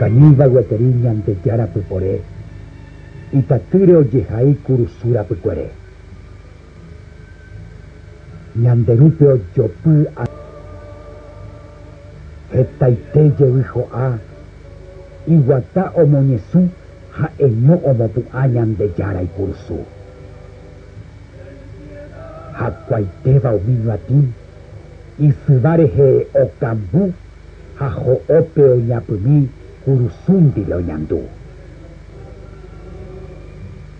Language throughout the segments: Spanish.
Cañiva gueteriña ante yara puporé. Itatire yehai kurusura pucuere. Ñanderupe yopu a. Etaite yewijo a. Iguata omoñesu ha eño omopu añan de yara y kursu. Ha cuaiteva omino atin. Y subareje o cambu. Ha jo ope o ñapumi kurusundi lo ñandu.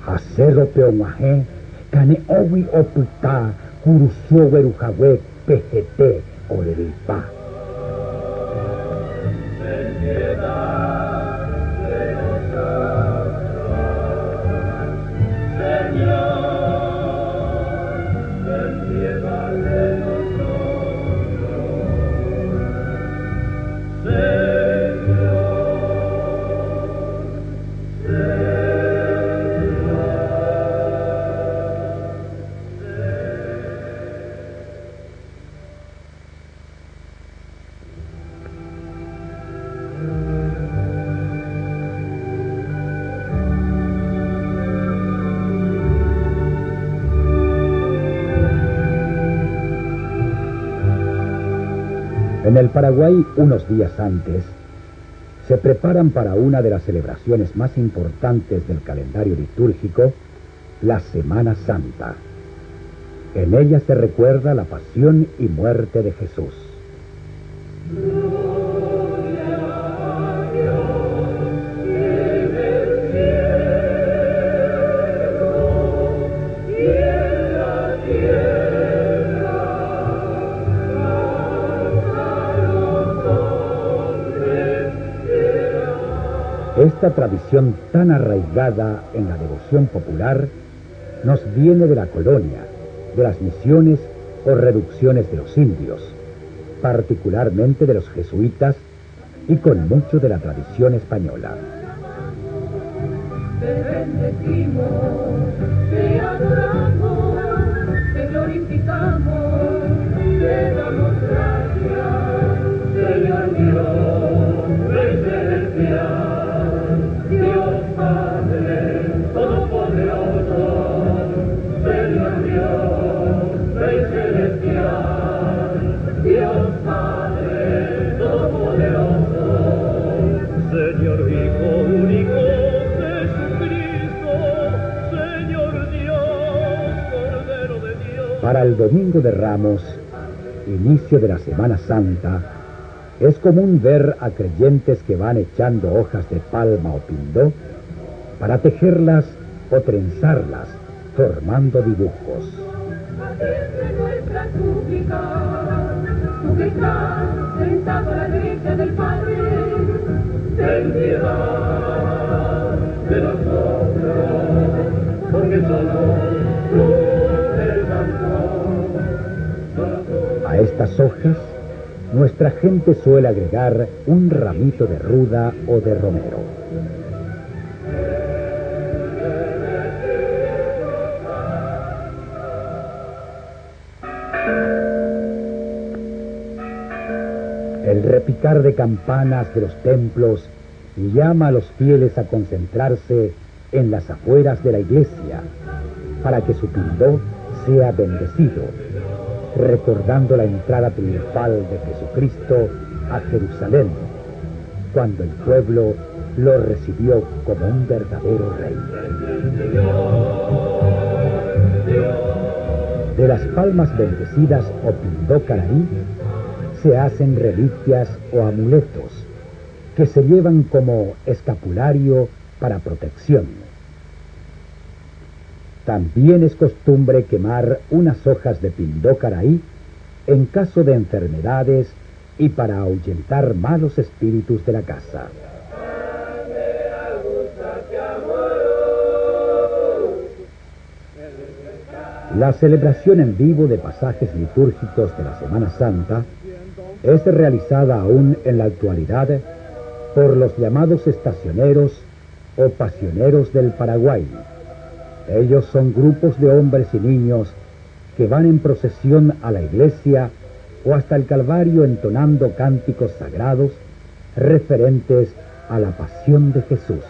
Ha cerro peomaje. Kane owi oputa kurusuo werujawe pejete oreripa. En el Paraguay, unos días antes, se preparan para una de las celebraciones más importantes del calendario litúrgico, la Semana Santa. En ella se recuerda la pasión y muerte de Jesús. Esta tradición tan arraigada en la devoción popular nos viene de la colonia, de las misiones o reducciones de los indios, particularmente de los jesuitas y con mucho de la tradición española. Te bendecimos, te adoramos, te glorificamos, te damos gracias, Señor Dios, Rey celestial. Dios Padre Todopoderoso, Señor Dios, Rey celestial, Dios Padre Todopoderoso, Señor Hijo único, Jesucristo, Señor Dios, Cordero de Dios. Para el Domingo de Ramos, inicio de la Semana Santa, es común ver a creyentes que van echando hojas de palma o pindó para tejerlas o trenzarlas, formando dibujos. Atiende nuestra súplica, tú que estás sentado a la derecha del Padre, ten piedad de nosotros, porque somos luz del mundo. A estas hojas, nuestra gente suele agregar un ramito de ruda o de romero. El repicar de campanas de los templos llama a los fieles a concentrarse en las afueras de la iglesia para que su pindó sea bendecido, recordando la entrada triunfal de Jesucristo a Jerusalén, cuando el pueblo lo recibió como un verdadero rey. De las palmas bendecidas o pindó caraí se hacen reliquias o amuletos que se llevan como escapulario para protección. También es costumbre quemar unas hojas de pindó caraí en caso de enfermedades y para ahuyentar malos espíritus de la casa. La celebración en vivo de pasajes litúrgicos de la Semana Santa es realizada aún en la actualidad por los llamados estacioneros o pasioneros del Paraguay. Ellos son grupos de hombres y niños que van en procesión a la iglesia o hasta el Calvario entonando cánticos sagrados referentes a la pasión de Jesús.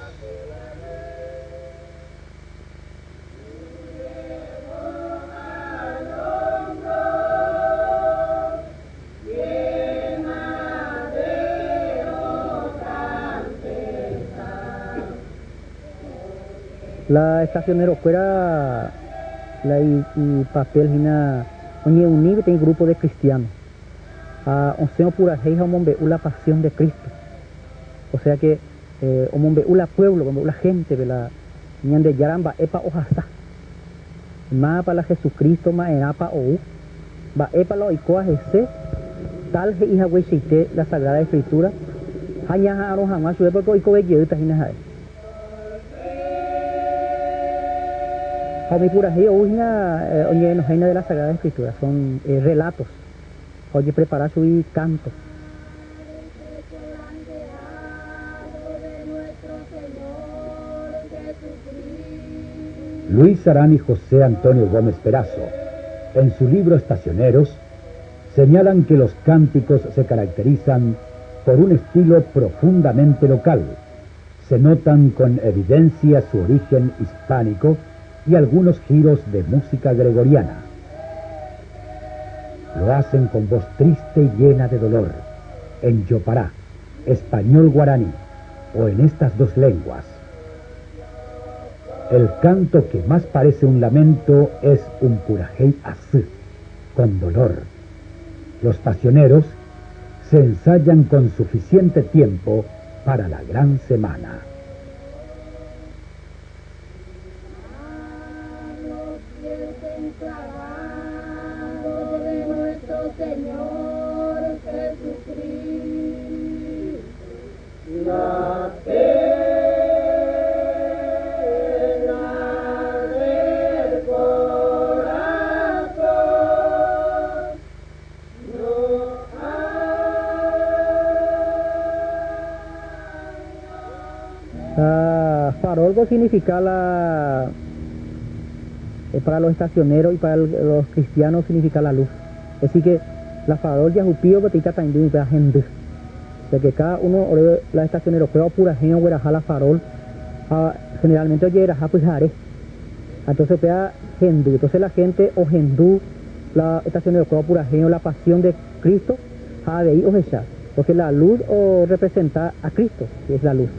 La estacionero fuera la y papel hina oñe unir en grupo de cristianos a once pura heija omombe la pasión de Cristo, o sea que omombe la pueblo omombe la gente de la ñande yaramba epa ojasa ma para la Jesucristo ma erapa ou va epa lo ikoa ese tal he hija huecheite la Sagrada Escritura haña aro jamás su época iko belleta hina hai mi pura he oña oñe no heina de la Sagrada Escritura son relatos oye preparar su canto. Luis Arán y José Antonio Gómez Perazo, en su libro Estacioneros, señalan que los cánticos se caracterizan por un estilo profundamente local. Se notan con evidencia su origen hispánico y algunos giros de música gregoriana. Lo hacen con voz triste y llena de dolor, en yopará, español guaraní, o en estas dos lenguas. El canto que más parece un lamento es un purajey así, con dolor. Los pasioneros se ensayan con suficiente tiempo para la gran semana. Señor Jesucristo, la pena del corazón no hay. Farolgo significa para los estacioneros y para los cristianos significa la luz. Así que la farol ya jupío betita también de gente. O sea que cada uno la estacionero juega pura gente o la farol generalmente oye era pues jare. Entonces pega gente. Entonces la gente o hendú la estacionero juega pura gente la pasión de Cristo a de ahí o ella. Porque la luz o representa a Cristo, que es la luz.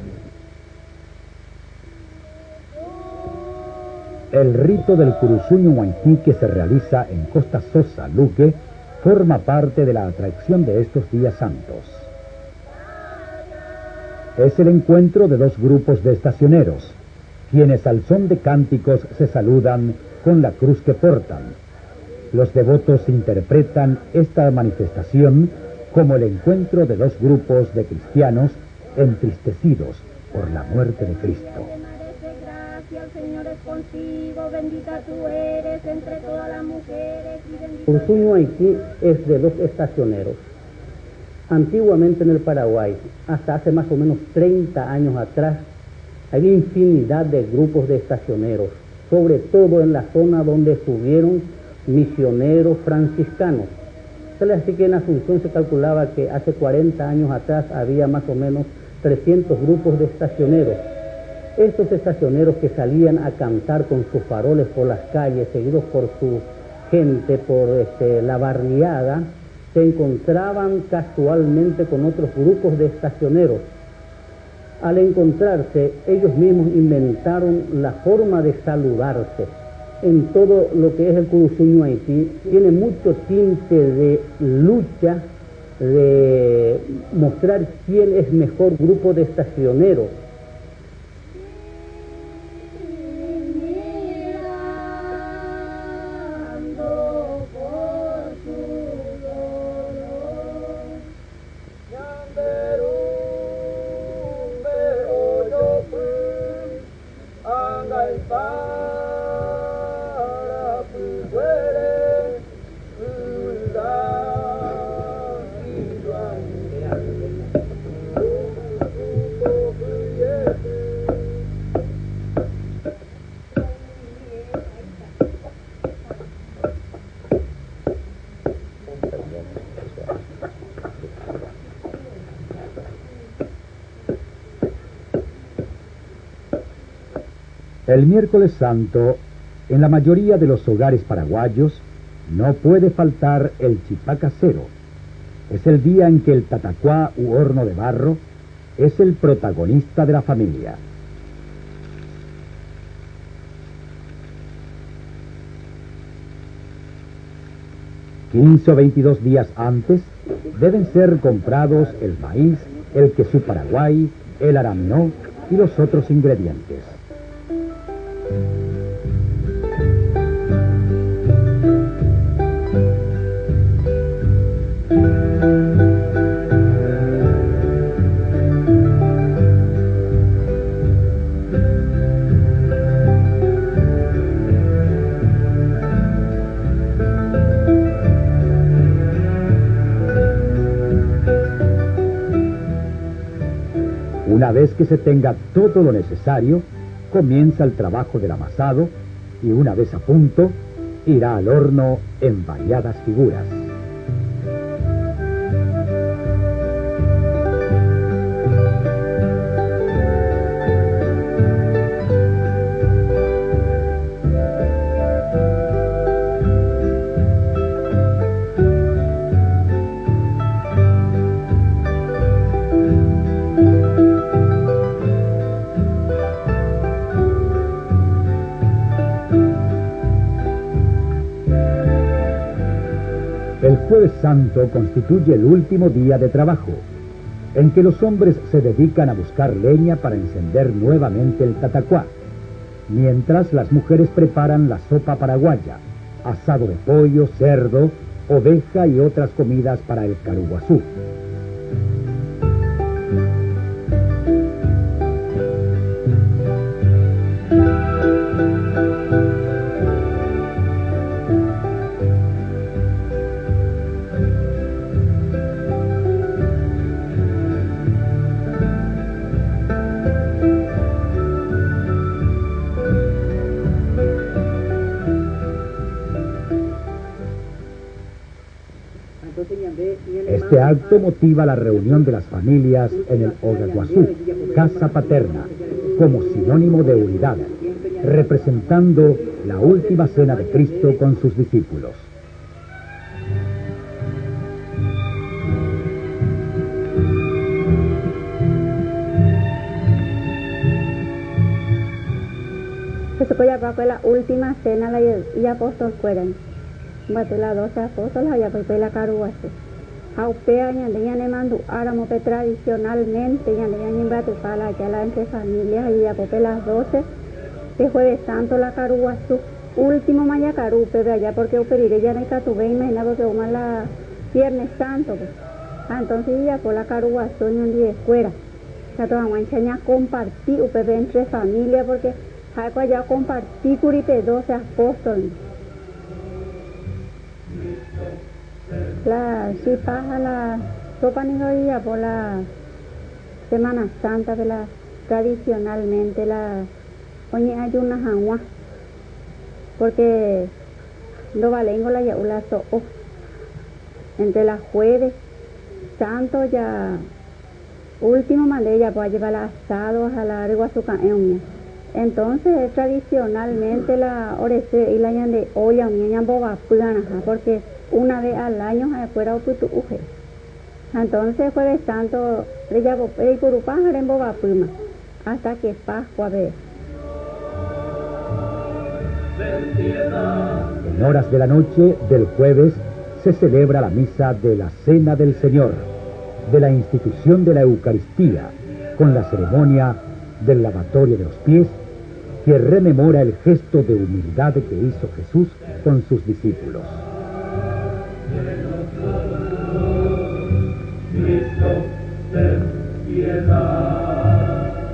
El rito del Curuzuño Huaytí que se realiza en Costa Sosa, Luque, forma parte de la atracción de estos días santos. Es el encuentro de dos grupos de estacioneros, quienes al son de cánticos se saludan con la cruz que portan. Los devotos interpretan esta manifestación como el encuentro de dos grupos de cristianos entristecidos por la muerte de Cristo. el Señor es contigo, bendita tú eres entre todas las mujeres y bendita... Curuzuño Haití es de dos estacioneros. Antiguamente en el Paraguay, hasta hace más o menos 30 años atrás, había infinidad de grupos de estacioneros, sobre todo en la zona donde estuvieron misioneros franciscanos. Así que en Asunción se calculaba que hace 40 años atrás había más o menos 300 grupos de estacioneros. Estos estacioneros que salían a cantar con sus faroles por las calles, seguidos por su gente, por la barriada, se encontraban casualmente con otros grupos de estacioneros. Al encontrarse, ellos mismos inventaron la forma de saludarse. En todo lo que es el Curuzuño Haití, tiene mucho tinte de lucha, de mostrar quién es mejor grupo de estacioneros. El miércoles santo, en la mayoría de los hogares paraguayos, no puede faltar el chipá casero. Es el día en que el tatacuá u horno de barro es el protagonista de la familia. ...15 o 22 días antes deben ser comprados el maíz, el quesú paraguay, el araminó y los otros ingredientes. Una vez que se tenga todo lo necesario, comienza el trabajo del amasado y una vez a punto, irá al horno en variadas figuras. El Jueves Santo constituye el último día de trabajo, en que los hombres se dedican a buscar leña para encender nuevamente el tatacuá, mientras las mujeres preparan la sopa paraguaya, asado de pollo, cerdo, oveja y otras comidas para el caruguazú. Este acto motiva la reunión de las familias en el Ogaguazú, casa paterna, como sinónimo de unidad, representando la última cena de Cristo con sus discípulos. Eso ya fue la última cena y apóstol fueron. Bate la 12 apóstoles ya fue la caruguazú. Aupea ñandeña ne mandu aramope tradicionalmente ñandeña ñimbatu pala ya la entre familias y apope las 12 de Jueves Santo la caruguazú último mañacarupe de allá porque operire ya ne catube imagina porque uma la Viernes Santo pues. Entonces ya por la caruguazú en un día de fuera ya toda manchaña compartí upepe entre familias porque jaco allá compartí curipe 12 apóstoles. La chipaja, la sopa nigoya por la Semana Santa de la tradicionalmente la oye hay una jangua porque no valengo la yaula so entre las Jueves Santo ya último mandé ya pues llevar asados a la Ariguazuca entonces tradicionalmente la orece y la ñande olla ña boba porque una vez al año afuera oputu uje. Entonces Jueves Santo ella y por pájaro en boba puma hasta que Pascua ve. En horas de la noche del jueves se celebra la misa de la Cena del Señor, de la institución de la Eucaristía, con la ceremonia del lavatorio de los pies, que rememora el gesto de humildad que hizo Jesús con sus discípulos. Cristo, ten piedad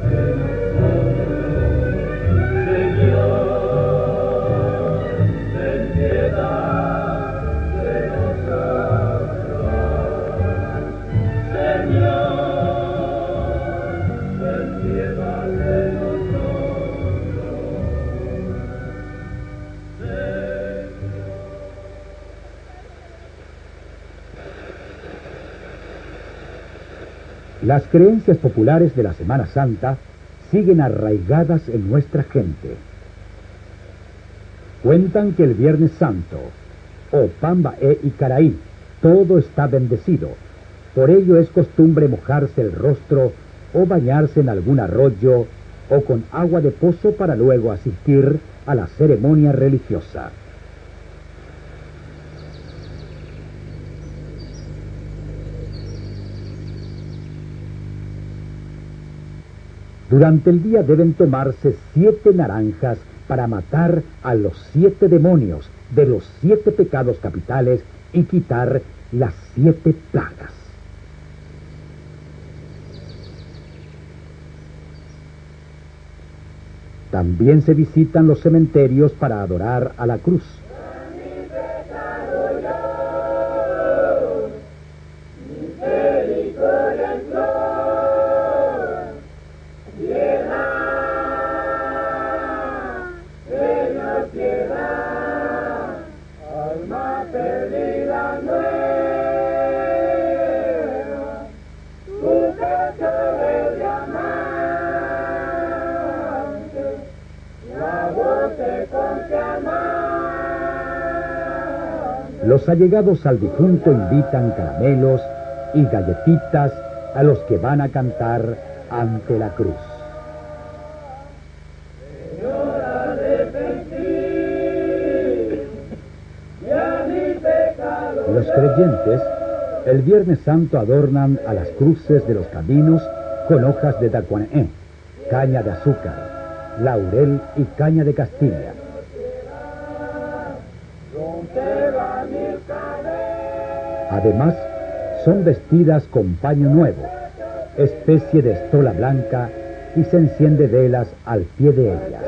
de nosotros. Señor, ten piedad de nosotros. Señor, ten piedad de nosotros. Las creencias populares de la Semana Santa siguen arraigadas en nuestra gente. Cuentan que el Viernes Santo, Pamba y Caraí, todo está bendecido. Por ello es costumbre mojarse el rostro o bañarse en algún arroyo o con agua de pozo para luego asistir a la ceremonia religiosa. Durante el día deben tomarse 7 naranjas para matar a los 7 demonios de los 7 pecados capitales y quitar las 7 plagas. También se visitan los cementerios para adorar a la cruz. Los allegados al difunto invitan caramelos y galletitas a los que van a cantar ante la cruz. Los creyentes el Viernes Santo adornan a las cruces de los caminos con hojas de dacuané, caña de azúcar, laurel y caña de Castilla. Además, son vestidas con paño nuevo, especie de estola blanca, y se enciende velas al pie de ellas.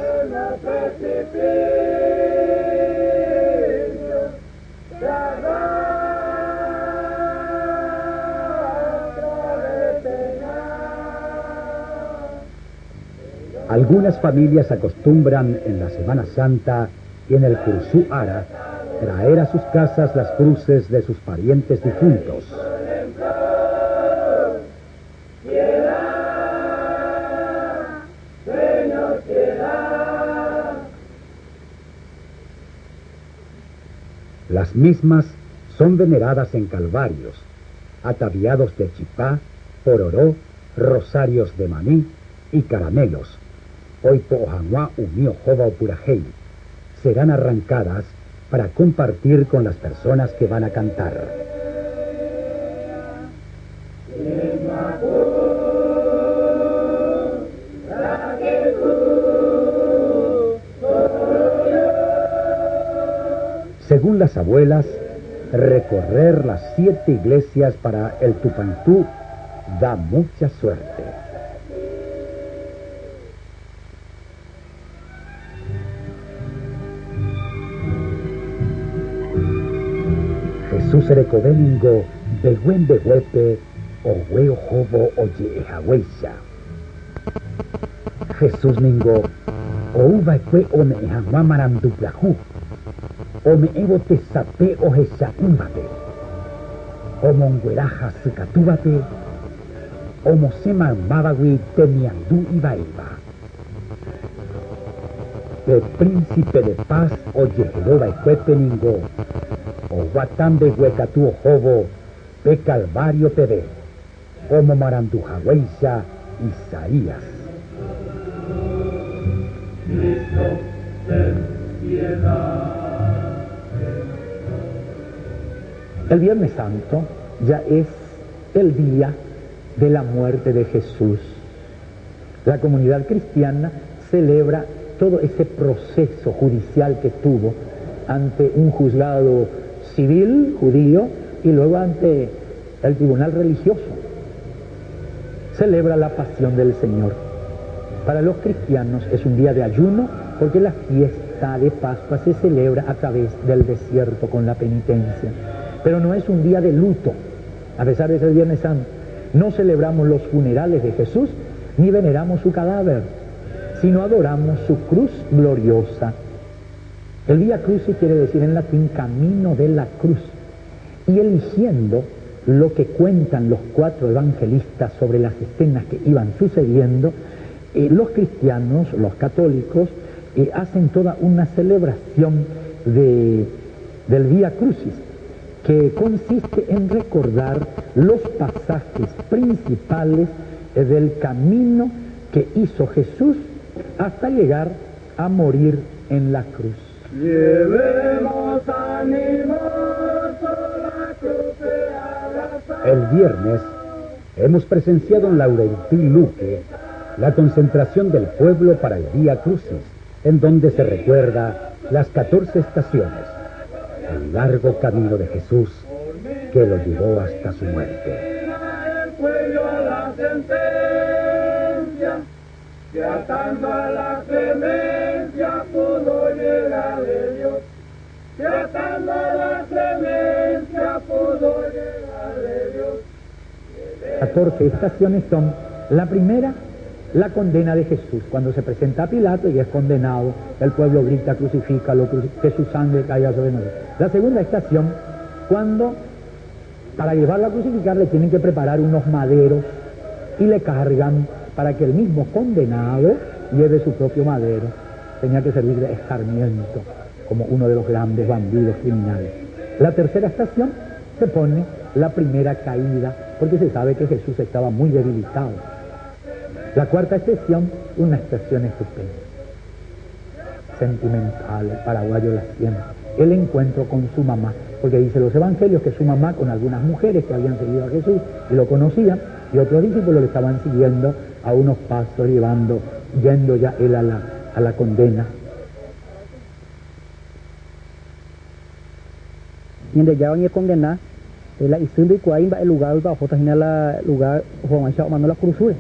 Algunas familias acostumbran en la Semana Santa y en el Cursú Ara traer a sus casas las cruces de sus parientes difuntos. Las mismas son veneradas en calvarios, ataviados de chipá, pororó, rosarios de maní y caramelos. Hoy pohanguá umío jova o purajei serán arrancadas para compartir con las personas que van a cantar. Según las abuelas, recorrer las 7 iglesias para el Tupantú da mucha suerte. Jesús erecobeningo begüen behuepe o hueo jobo oye ejahueisha. Jesús ningo o uva kwe o me ejagua maranduplajú o me evo tesape o jesacúmbate o mongueraja sicatúbate o mosema mabagui temiandú ibaiba. El príncipe de paz oye jeroba ecuepeningo o guatambe huecatú jobo pe calvario tebe como marandujahueisha Isaías. Cristo, ten piedad. El Viernes Santo ya es el día de la muerte de Jesús. La comunidad cristiana celebra todo ese proceso judicial que tuvo ante un juzgado civil judío y luego ante el tribunal religioso. Celebra la pasión del Señor. Para los cristianos es un día de ayuno porque la fiesta de Pascua se celebra a través del desierto con la penitencia. Pero no es un día de luto, a pesar de ser Viernes Santo. No celebramos los funerales de Jesús ni veneramos su cadáver, sino adoramos su cruz gloriosa. El Vía Crucis quiere decir en latín camino de la cruz. Y eligiendo lo que cuentan los 4 evangelistas sobre las escenas que iban sucediendo, Los cristianos, los católicos, hacen toda una celebración del Vía Crucis, que consiste en recordar los pasajes principales del camino que hizo Jesús hasta llegar a morir en la cruz. Llevemos animoso la cruz de abrazar. El viernes hemos presenciado en Laurentil Luque la concentración del pueblo para el Vía Crucis, en donde se recuerda las 14 estaciones, el largo camino de Jesús que lo llevó hasta su muerte. El cuello a la sentencia, que atando a la clemencia pudo llegar de Dios, que atando a la clemencia pudo llegar de Dios. 14 estaciones son: la primera, la condena de Jesús. Cuando se presenta a Pilato y es condenado, el pueblo grita: crucifícalo, que su sangre caiga sobre nosotros. La segunda estación, cuando para llevarlo a crucificar le tienen que preparar unos maderos y le cargan para que el mismo condenado lleve su propio madero. Tenía que servir de escarmiento como uno de los grandes bandidos criminales. La tercera estación se pone la primera caída, porque se sabe que Jesús estaba muy debilitado. La cuarta estación, una estación estupenda, sentimental, el paraguayo la siente, el encuentro con su mamá, porque dice los evangelios que su mamá con algunas mujeres que habían seguido a Jesús y lo conocían, y otros discípulos le estaban siguiendo a unos pasos, yendo ya él a la condena. Mientras ya van a condenar, la hicimos y el lugar bajo también el lugar Juan Mano la cruzura.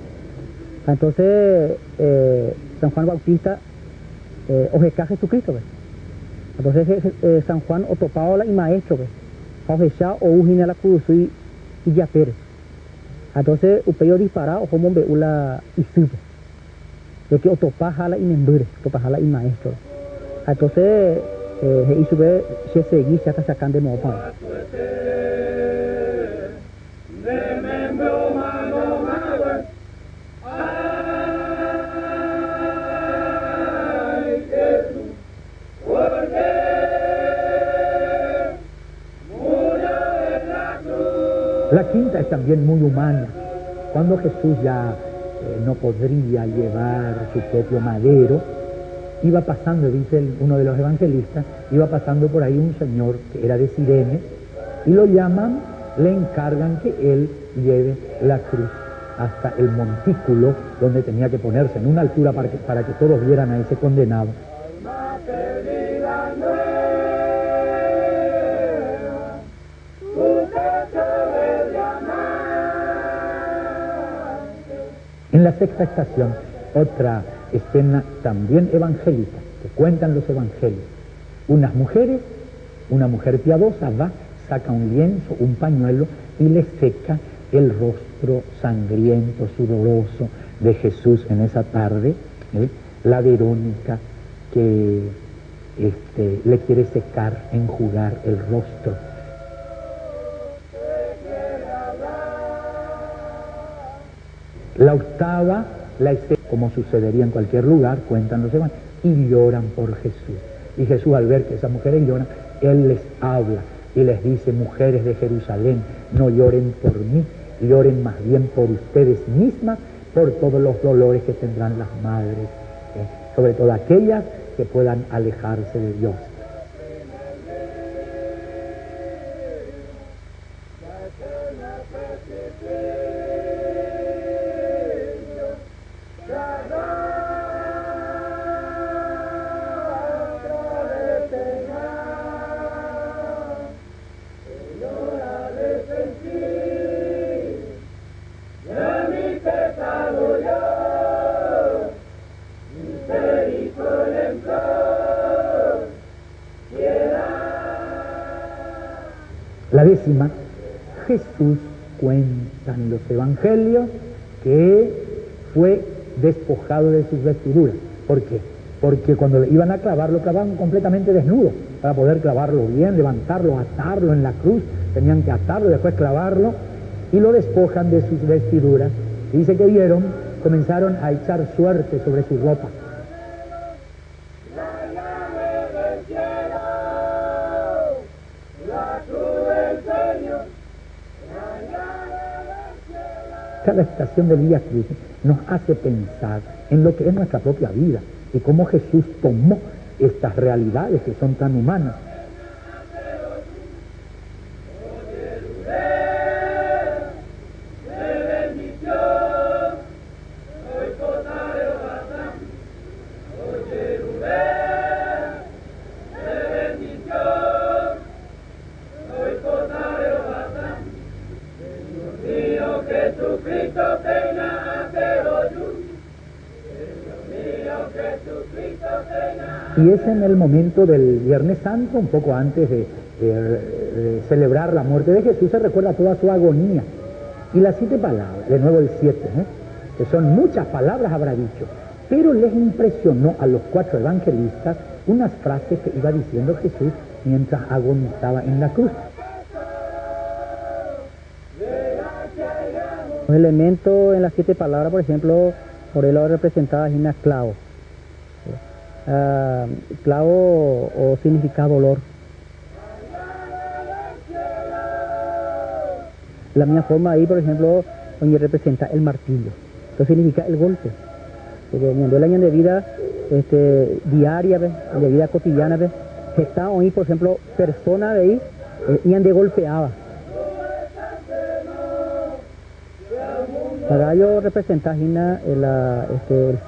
Entonces San Juan Bautista ojeca a Jesucristo, ¿ves? Entonces San Juan o topado la maestro, ¿ves? Ojecha o ujina la cruz y ya pere. Entonces upeyo disparado como ve la hicimos, de que o topaja la inembure, topaja la maestro. Entonces y sube se seguí se está sacando de modo. La quinta es también muy humana. Cuando Jesús ya no podría llevar su propio madero, iba pasando, dice uno de los evangelistas, iba pasando por ahí un señor que era de Cirene, y lo llaman, le encargan que él lleve la cruz hasta el montículo donde tenía que ponerse, en una altura para que todos vieran a ese condenado. En la sexta estación, otra escena también evangélica, que cuentan los evangelios. Una mujer piadosa va, saca un lienzo, un pañuelo y le seca el rostro sangriento, sudoroso de Jesús en esa tarde. La Verónica que le quiere secar, enjugar el rostro. La octava, la escena, como sucedería en cualquier lugar, cuentan los evangelios, y lloran por Jesús. Y Jesús, al ver que esas mujeres lloran, Él les habla y les dice: mujeres de Jerusalén, no lloren por mí, lloren más bien por ustedes mismas, por todos los dolores que tendrán las madres, sobre todo aquellas que puedan alejarse de Dios. La décima, Jesús cuenta en los evangelios que fue despojado de sus vestiduras. ¿Por qué? Porque cuando le iban a clavar, lo clavaban completamente desnudo. Para poder clavarlo bien, levantarlo, atarlo en la cruz, tenían que atarlo y después clavarlo, y lo despojan de sus vestiduras. Dice que vieron comenzaron a echar suerte sobre su ropa. Cada estación del Vía Crucis nos hace pensar en lo que es nuestra propia vida y cómo Jesús tomó estas realidades que son tan humanas. Y es en el momento del Viernes Santo, un poco antes de celebrar la muerte de Jesús, se recuerda toda su agonía. Y las 7 palabras, de nuevo el 7, que son muchas palabras habrá dicho, pero les impresionó a los 4 evangelistas unas frases que iba diciendo Jesús mientras agonizaba en la cruz. Un elemento en las 7 palabras, por ejemplo, por él lo representaba Gina clavo. Clavo o significa dolor. La misma forma ahí, por ejemplo, donde representa el martillo. Eso significa el golpe. Porque en el año de vida diaria, de vida cotidiana, está ahí, por ejemplo, personas de ahí y de golpeaba. Para ello representa el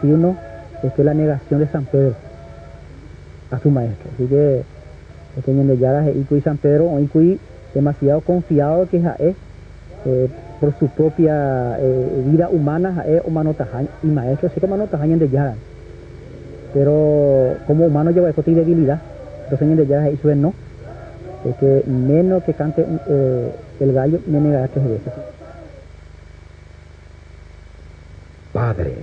signo, la negación de San Pedro a su maestro. Así que teniendo ya y San Pedro hoy demasiado confiado que es por su propia vida humana o manotajaña y maestro sí que manotajaña de ya, pero como humano lleva esto y debilidad, entonces de ya hizo no, es que menos que cante el gallo me negará 3 veces. Padre,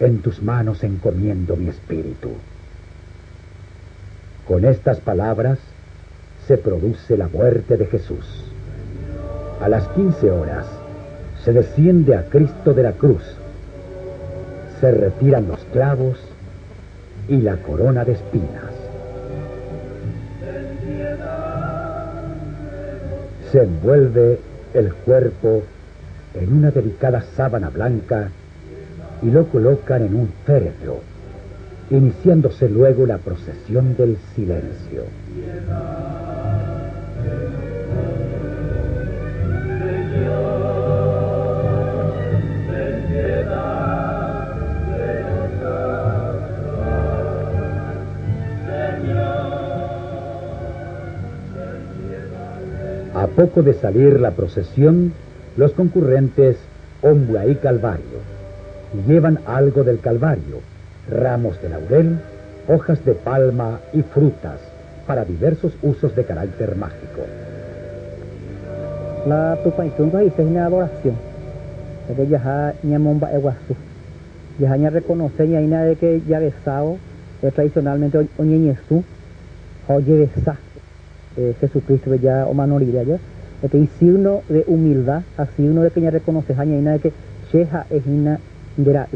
en tus manos encomiendo mi espíritu. Con estas palabras se produce la muerte de Jesús. A las 15 horas se desciende a Cristo de la cruz, se retiran los clavos y la corona de espinas. Se envuelve el cuerpo en una delicada sábana blanca y lo colocan en un féretro, iniciándose luego la procesión del silencio. A poco de salir la procesión, los concurrentes ombra ahí Calvario, y llevan algo del Calvario, ramos de laurel, hojas de palma y frutas, para diversos usos de carácter mágico. La tupaitunga dice una adoración, que ya ñamomba eguazú, ya ña reconoce ya ina de que ya besado tradicionalmente oñeñezú, o yebesá, Jesucristo ya o manorilla ya. Este es signo de humildad, a signo de que ya reconoce ya ina de que sheja es ina de.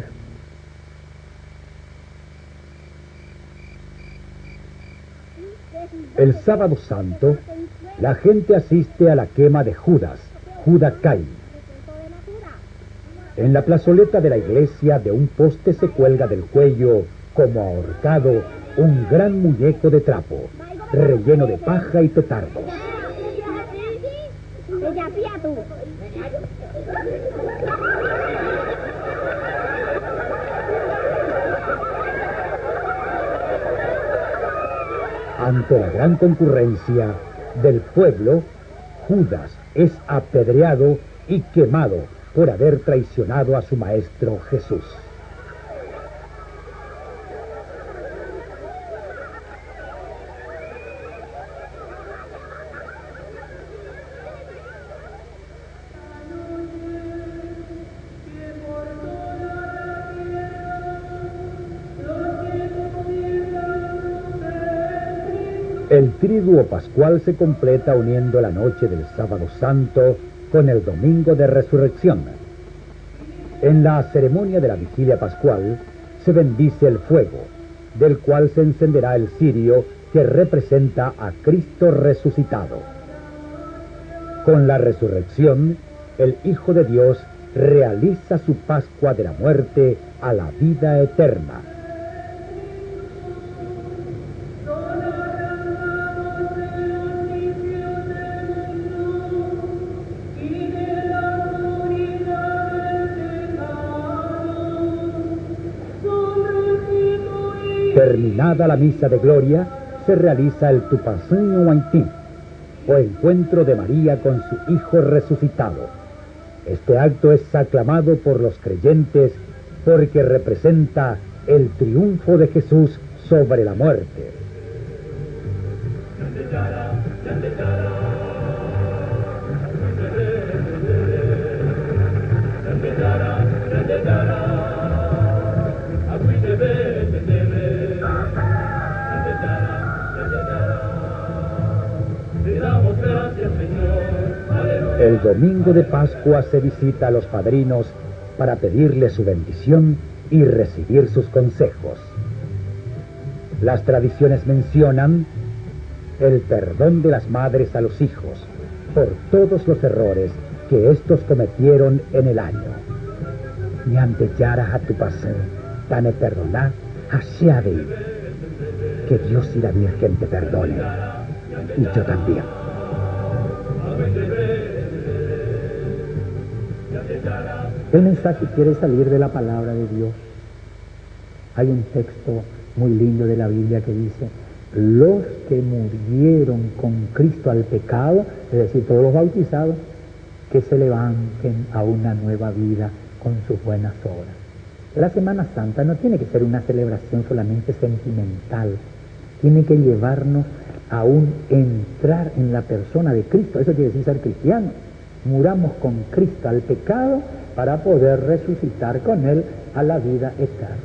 El sábado santo, la gente asiste a la quema de Judas, Caín. En la plazoleta de la iglesia, de un poste se cuelga del cuello, como ahorcado, un gran muñeco de trapo, relleno de paja y petardos. Ante la gran concurrencia del pueblo, Judas es apedreado y quemado por haber traicionado a su maestro Jesús. El triduo pascual se completa uniendo la noche del sábado santo con el domingo de resurrección. En la ceremonia de la vigilia pascual se bendice el fuego, del cual se encenderá el cirio que representa a Cristo resucitado. Con la resurrección, el Hijo de Dios realiza su Pascua de la muerte a la vida eterna. Terminada la misa de gloria, se realiza el Tupacín o Haití, o encuentro de María con su Hijo resucitado. Este acto es aclamado por los creyentes porque representa el triunfo de Jesús sobre la muerte. El domingo de Pascua se visita a los padrinos para pedirle su bendición y recibir sus consejos. Las tradiciones mencionan el perdón de las madres a los hijos por todos los errores que éstos cometieron en el año. Ñante yara a tu paseo, dame perdonar, hacia de que Dios y la Virgen te perdone, y yo también. El mensaje quiere salir de la palabra de Dios. Hay un texto muy lindo de la Biblia que dice: los que murieron con Cristo al pecado, es decir, todos los bautizados, que se levanten a una nueva vida con sus buenas obras. La Semana Santa no tiene que ser una celebración solamente sentimental, tiene que llevarnos a un entrar en la persona de Cristo. Eso quiere decir ser cristiano. Muramos con Cristo al pecado para poder resucitar con Él a la vida eterna.